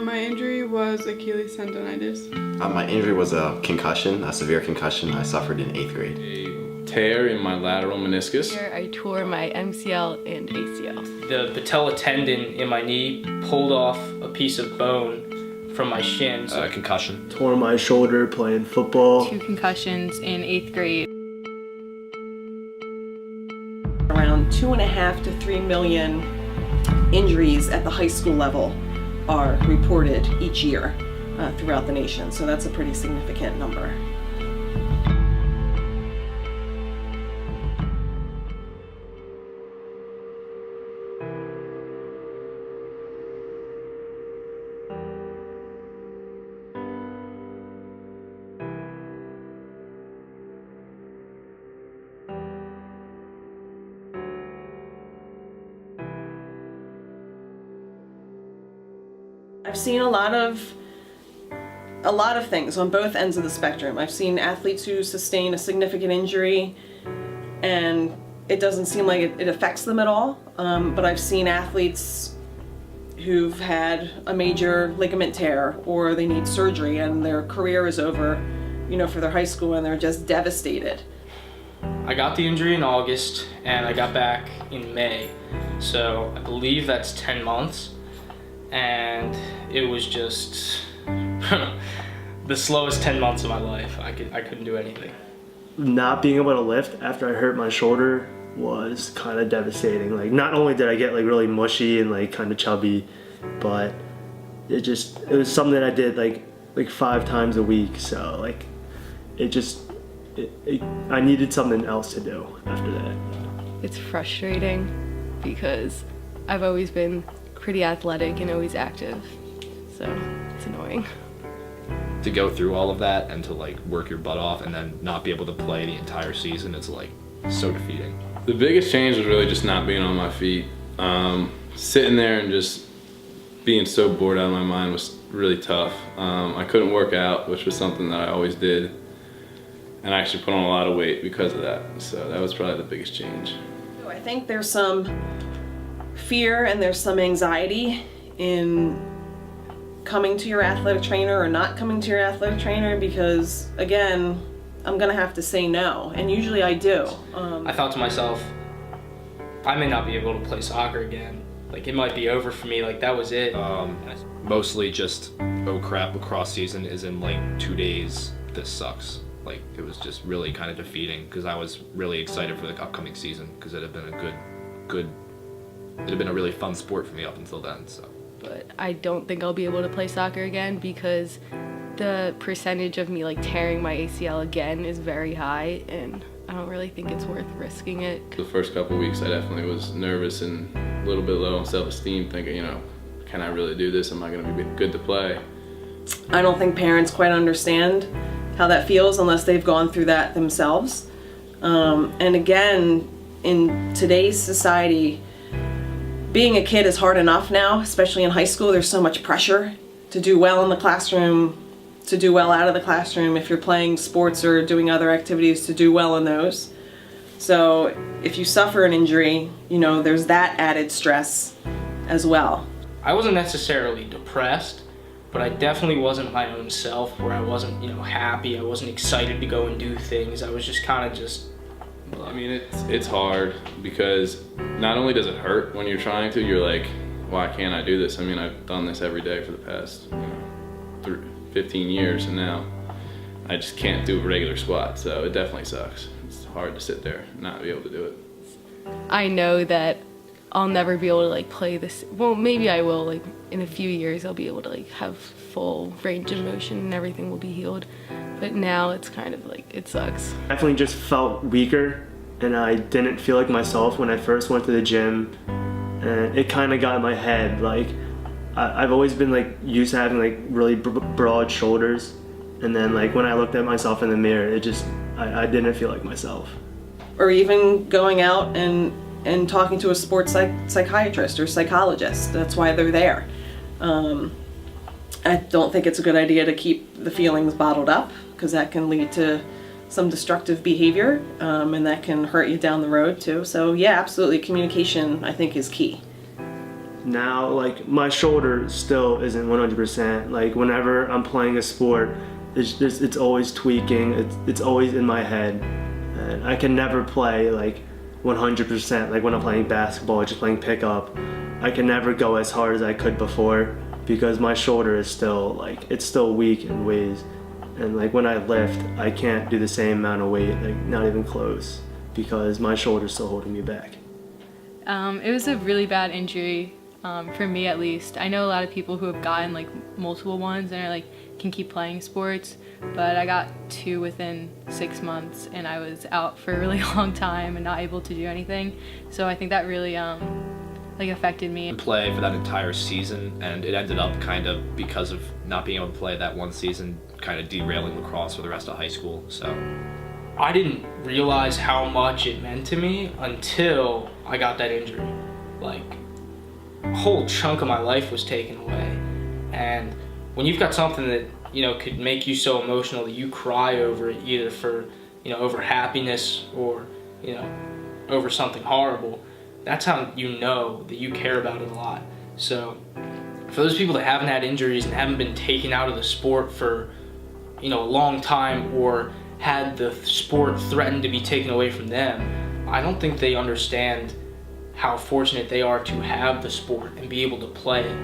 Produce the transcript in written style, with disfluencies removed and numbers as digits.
My injury was Achilles tendonitis. My injury was a concussion, a severe concussion I suffered in 8th grade. A tear in my lateral meniscus. Here I tore my MCL and ACL. The patella tendon in my knee pulled off a piece of bone from my shin. Concussion. Tore my shoulder playing football. 2 concussions in 8th grade. Around 2.5 to 3 million injuries at the high school level are reported each year throughout the nation, so that's a pretty significant number. I've seen a lot of things on both ends of the spectrum. I've seen athletes who sustain a significant injury and it doesn't seem like it affects them at all. But I've seen athletes who've had a major ligament tear or they need surgery and their career is over, you know, for their high school, and they're just devastated. I got the injury in August and I got back in May. So I believe that's 10 months. And it was just the slowest 10 months of my life. I couldn't do anything. Not being able to lift after I hurt my shoulder was kind of devastating. Like, not only did I get like really mushy and like kind of chubby, but it was something that I did like 5 times a week. So like I needed something else to do after that. It's frustrating because I've always been pretty athletic and always active, so it's annoying. To go through all of that and to like work your butt off and then not be able to play the entire season is like so defeating. The biggest change was really just not being on my feet. Sitting there and just being so bored out of my mind was really tough. I couldn't work out, which was something that I always did, and I actually put on a lot of weight because of that, so that was probably the biggest change. I think there's some fear and there's some anxiety in coming to your athletic trainer or not coming to your athletic trainer because, again, I'm gonna have to say no, and usually I do. I thought to myself, I may not be able to play soccer again. Like, it might be over for me, like that was it. Mostly just, oh crap, lacrosse season is in like 2 days, this sucks. Like, it was just really kind of defeating because I was really excited for the upcoming season because it had been it had been a really fun sport for me up until then. So. But I don't think I'll be able to play soccer again because the percentage of me like tearing my ACL again is very high, and I don't really think it's worth risking it. The first couple weeks I definitely was nervous and a little bit low on self-esteem, thinking, you know, can I really do this? Am I going to be good to play? I don't think parents quite understand how that feels unless they've gone through that themselves. And again, in today's society, being a kid is hard enough now, especially in high school. There's so much pressure to do well in the classroom, to do well out of the classroom, if you're playing sports or doing other activities, to do well in those. So if you suffer an injury, you know, there's that added stress as well. I wasn't necessarily depressed, but I definitely wasn't my own self, where I wasn't, you know, happy. I wasn't excited to go and do things. I was just kind of just... I mean, it's hard because not only does it hurt when you're trying to, you're like, why can't I do this? I mean, I've done this every day for the past 15 years, and now I just can't do a regular squat, so it definitely sucks. It's hard to sit there and not be able to do it. I know that I'll never be able to like play this, well, maybe I will, like in a few years I'll be able to like have full range of motion and everything will be healed. But now it's kind of like, it sucks. Definitely just felt weaker, and I didn't feel like myself when I first went to the gym, and it kind of got in my head. Like, I've always been like used to having like really broad shoulders, and then like when I looked at myself in the mirror, it just, I didn't feel like myself. Or even going out and talking to a sports psychiatrist or psychologist. That's why they're there. I don't think it's a good idea to keep the feelings bottled up, because that can lead to some destructive behavior, and that can hurt you down the road too. So yeah, absolutely, communication I think is key. now, like, my shoulder still isn't 100%. Like, whenever I'm playing a sport, it's always tweaking. It's always in my head, and I can never play like 100%. Like when I'm playing basketball, just playing pickup, I can never go as hard as I could before because my shoulder is still it's still weak in ways, and like when I lift, I can't do the same amount of weight, like not even close, because my shoulder's still holding me back. It was a really bad injury, for me at least. I know a lot of people who have gotten like multiple ones and are like can keep playing sports, but I got 2 within 6 months and I was out for a really long time and not able to do anything. So I think that really like affected me. Play for that entire season, and it ended up kind of, because of not being able to play that one season, kind of derailing lacrosse for the rest of high school. So I didn't realize how much it meant to me until I got that injury. Like, a whole chunk of my life was taken away. And when you've got something that, you know, could make you so emotional that you cry over it, either for, you know, over happiness or, you know, over something horrible, that's how you know that you care about it a lot. So for those people that haven't had injuries and haven't been taken out of the sport for, you know, a long time, or had the sport threatened to be taken away from them, I don't think they understand how fortunate they are to have the sport and be able to play it.